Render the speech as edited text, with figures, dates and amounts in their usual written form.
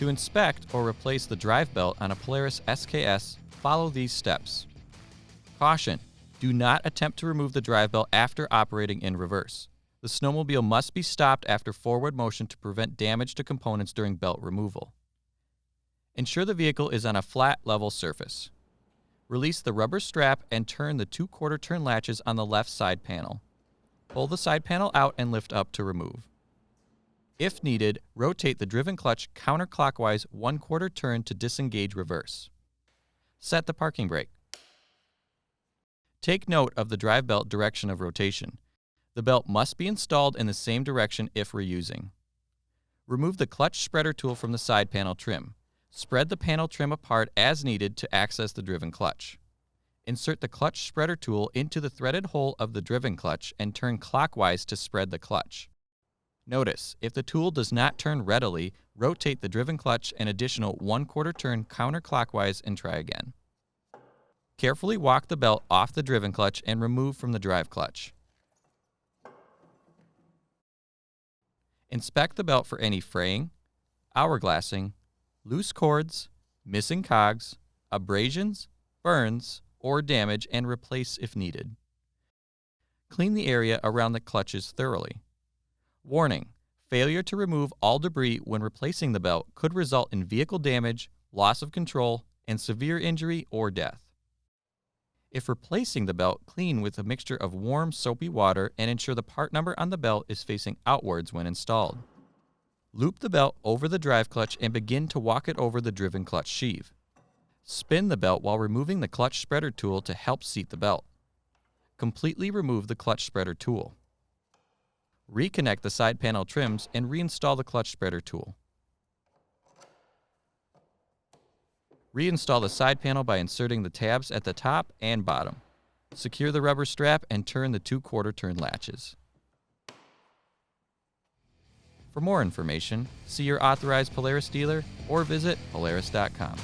To inspect or replace the drive belt on a Polaris SKS, follow these steps. Caution: do not attempt to remove the drive belt after operating in reverse. The snowmobile must be stopped after forward motion to prevent damage to components during belt removal. Ensure the vehicle is on a flat, level surface. Release the rubber strap and turn the 2/4 turn latches on the left side panel. Pull the side panel out and lift up to remove. If needed, rotate the driven clutch counterclockwise 1/4 turn to disengage reverse. Set the parking brake. Take note of the drive belt direction of rotation. The belt must be installed in the same direction if reusing. Remove the clutch spreader tool from the side panel trim. Spread the panel trim apart as needed to access the driven clutch. Insert the clutch spreader tool into the threaded hole of the driven clutch and turn clockwise to spread the clutch. Notice, if the tool does not turn readily, rotate the driven clutch an additional 1/4 turn counterclockwise and try again. Carefully walk the belt off the driven clutch and remove from the drive clutch. Inspect the belt for any fraying, hourglassing, loose cords, missing cogs, abrasions, burns, or damage and replace if needed. Clean the area around the clutches thoroughly. Warning: failure to remove all debris when replacing the belt could result in vehicle damage, loss of control, and severe injury or death. If replacing the belt, clean with a mixture of warm, soapy water and ensure the part number on the belt is facing outwards when installed. Loop the belt over the drive clutch and begin to walk it over the driven clutch sheave. Spin the belt while removing the clutch spreader tool to help seat the belt. Completely remove the clutch spreader tool. Reconnect the side panel trims and reinstall the clutch spreader tool. Reinstall the side panel by inserting the tabs at the top and bottom. Secure the rubber strap and turn the 2/4 turn latches. For more information, see your authorized Polaris dealer or visit Polaris.com.